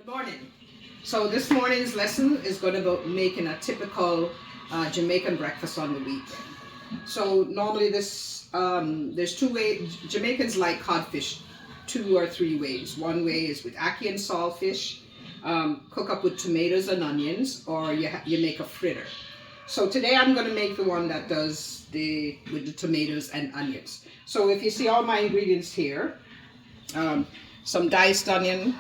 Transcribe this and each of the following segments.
Good morning. So this morning's lesson is going to be making a typical Jamaican breakfast on the weekend. So normally there's two ways. Jamaicans like codfish 2 or 3 ways. One way is with ackee and saltfish, cook up with tomatoes and onions, or you make a fritter. So today I'm going to make the one that does with the tomatoes and onions. So if you see all my ingredients here, some diced onion,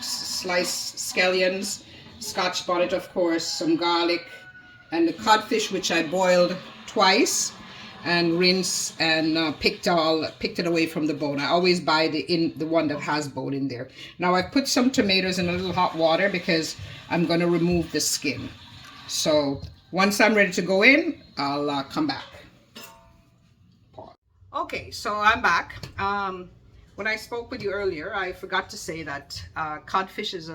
sliced scallions, Scotch Bonnet of course, some garlic, and the codfish which I boiled twice and rinsed and picked it away from the bone. I always buy the one that has bone in there. Now I put some tomatoes in a little hot water because I'm going to remove the skin. So once I'm ready to go in, I'll come back. Okay, so I'm back. When I spoke with you earlier, I forgot to say that codfish is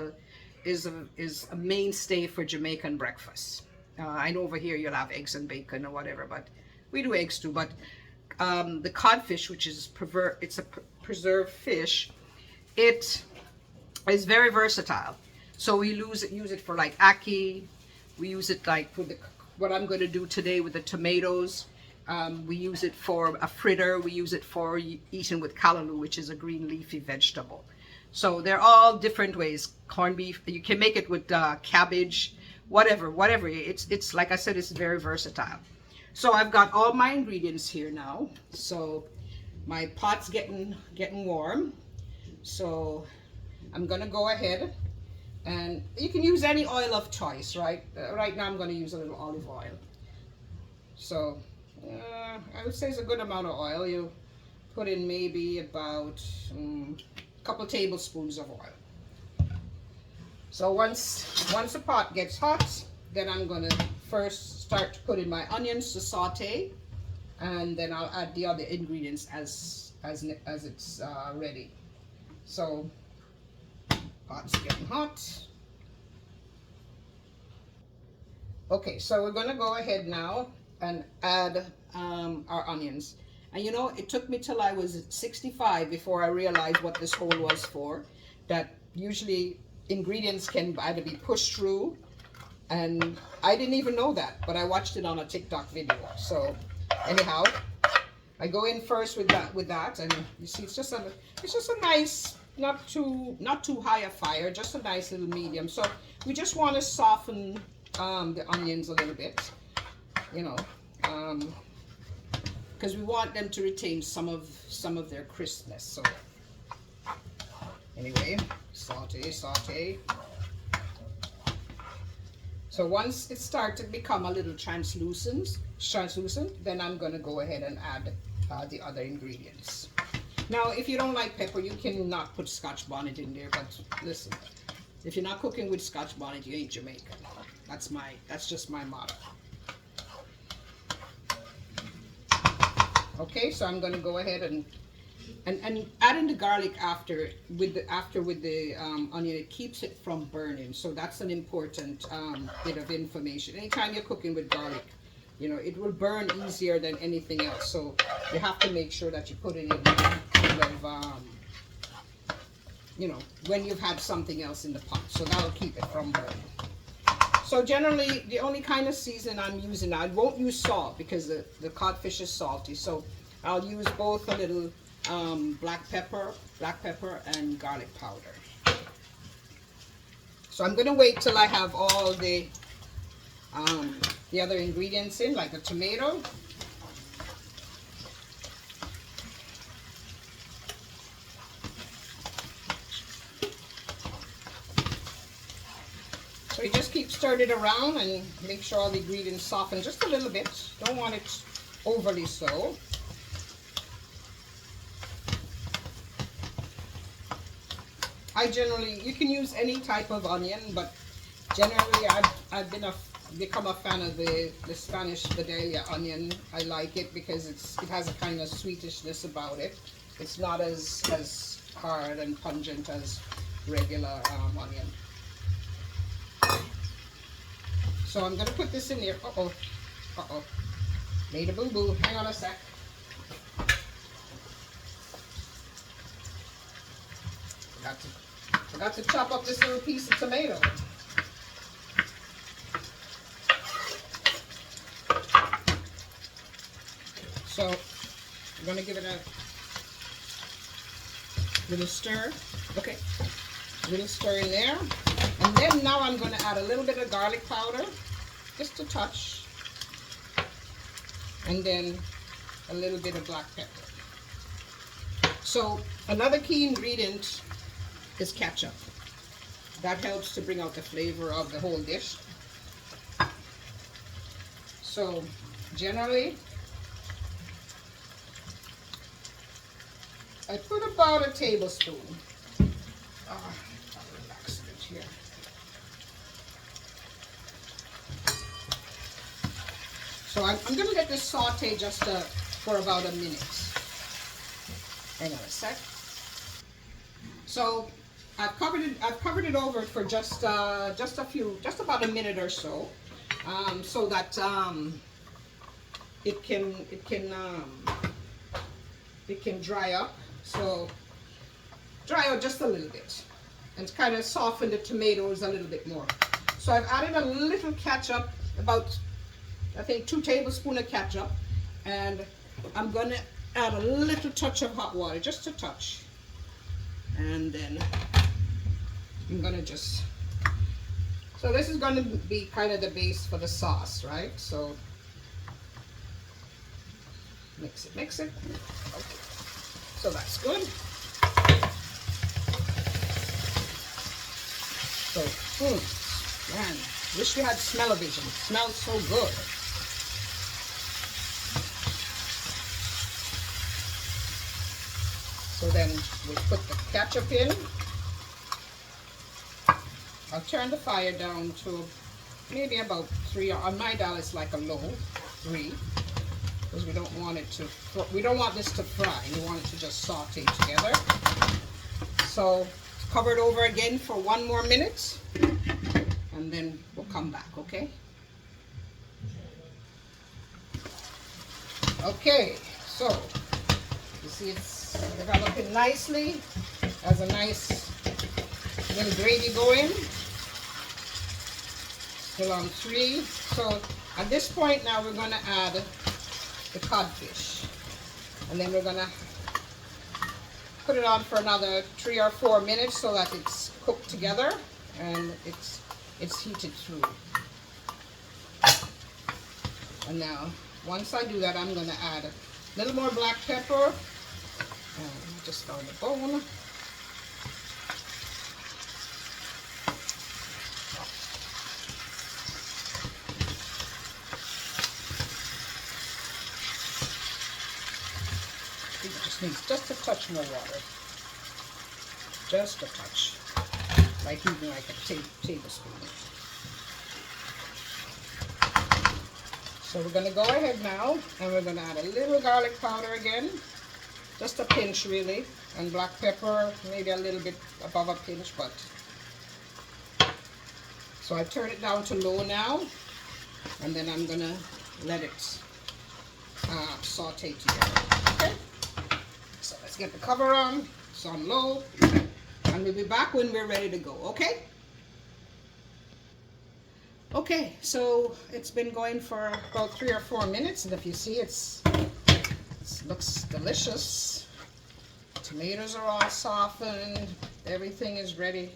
a mainstay for Jamaican breakfast. I know over here you'll have eggs and bacon or whatever, but we do eggs too. But the codfish, which is it's a preserved fish, it is very versatile. So we use it for like ackee. We use it like for what I'm going to do today with the tomatoes. We use it for a fritter. We use it for eating with callaloo, which is a green leafy vegetable. So they're all different ways. Corned beef, you can make it with cabbage, whatever. It's like I said, it's very versatile. So I've got all my ingredients here now. So my pot's getting warm. So I'm gonna go ahead, and you can use any oil of choice, right? Right now I'm gonna use a little olive oil. So I would say it's a good amount of oil. You put in maybe about a couple tablespoons of oil. So once the pot gets hot, then I'm gonna first start to put in my onions to saute, and then I'll add the other ingredients as it's ready. So pot's getting hot. Okay, so we're gonna go ahead now and add our onions. And you know, it took me till I was 65 before I realized what this hole was for. That usually ingredients can either be pushed through, and I didn't even know that, but I watched it on a TikTok video. So anyhow, I go in first with that, and you see it's just a nice, not too high a fire, just a nice little medium. So we just want to soften the onions a little bit, you know, because we want them to retain some of their crispness. So anyway, saute. So once it starts to become a little translucent, then I'm going to go ahead and add the other ingredients. Now, if you don't like pepper, you can not put Scotch Bonnet in there. But listen, if you're not cooking with Scotch Bonnet, you ain't Jamaican. That's just my motto. Okay, so I'm going to go ahead and add in the garlic after with the onion. It keeps it from burning, so that's an important bit of information. Anytime you're cooking with garlic, you know, it will burn easier than anything else. So you have to make sure that you put it in kind of you know, when you've had something else in the pot, so that'll keep it from burning. So generally, the only kind of season I'm using, I won't use salt because the codfish is salty. So I'll use both a little black pepper and garlic powder. So I'm going to wait till I have all the other ingredients in, like the tomato. So you just keep stirring it around and make sure all the ingredients soften just a little bit. Don't want it overly so. You can use any type of onion, but generally I've become a fan of the Spanish Vidalia onion. I like it because it has a kind of sweetishness about it. It's not as hard and pungent as regular onion. So I'm going to put this in there. Uh-oh. Made a boo-boo. Hang on a sec. Got to I got to chop up this little piece of tomato. So I'm going to give it a little stir. Okay, little stir in there. And then now I'm going to add a little bit of garlic powder, just a touch. And then a little bit of black pepper. So another key ingredient is ketchup. That helps to bring out the flavor of the whole dish. So generally, I put about a tablespoon. I'll relax a bit here. So I'm going to let this saute just for about a minute. Hang on a sec. So I've covered it over for just about a minute or so, so that it can dry up. So dry out just a little bit and kind of soften the tomatoes a little bit more. So I've added a little ketchup, about I think 2 tablespoons of ketchup, and I'm going to add a little touch of hot water, just a touch. And then I'm going to just, so this is going to be kind of the base for the sauce, right? So mix it, mix it. Okay. So that's good. So, man, wish we had smell-o-vision. It smells so good. So then we'll put the ketchup in. I'll turn the fire down to maybe about 3, on my dial it's like a low 3, because we don't want this to fry. We want it to just saute together. So cover it over again for 1 more minute, and then we'll come back, okay? Okay, so you see it's developing nicely. Has a nice little gravy going. Still on 3. So at this point now we're going to add the codfish, and then we're going to put it on for another 3 or 4 minutes so that it's cooked together and it's heated through. And now once I do that, I'm going to add a little more black pepper, and just on the bone. It just needs just a touch more water. Just a touch. Even like a tablespoon. So we're going to go ahead now, and we're going to add a little garlic powder again. Just a pinch really. And black pepper, maybe a little bit above a pinch, but. So I turn it down to low now. And then I'm going to let it saute together. Okay? So let's get the cover on. It's on low. And we'll be back when we're ready to go, okay? Okay, so it's been going for about 3 or 4 minutes, and if you see, it looks delicious. Tomatoes are all softened. Everything is ready.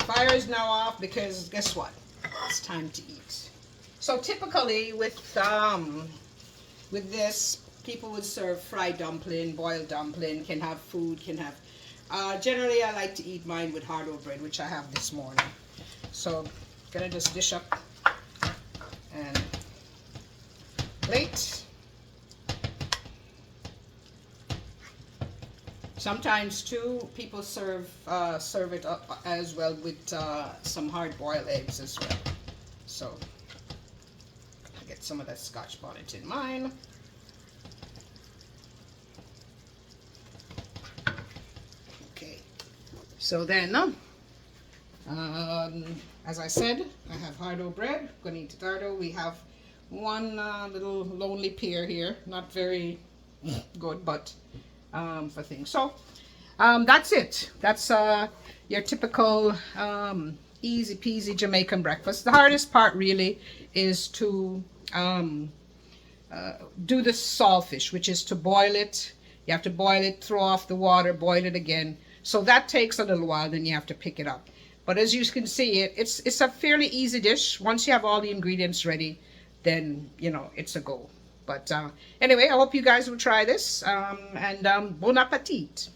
Fire is now off because guess what? It's time to eat. So typically with this, people would serve fried dumpling, boiled dumpling, can have food, can have. Generally, I like to eat mine with hard-boiled bread, which I have this morning. So, gonna just dish up and plate. Sometimes too, people serve it up as well with some hard-boiled eggs as well. So, I'll get some of that Scotch Bonnet in mine. So then, as I said, I have hard-boiled bread. Gonna eat tardo. We have one little lonely pear here, not very good, but for things. So That's it. That's your typical easy peasy Jamaican breakfast. The hardest part really is to do the saltfish, which is to boil it. You have to boil it, throw off the water, boil it again. So that takes a little while, then you have to pick it up. But as you can see, it's a fairly easy dish. Once you have all the ingredients ready, then, you know, it's a go. But anyway, I hope you guys will try this, and bon appetit.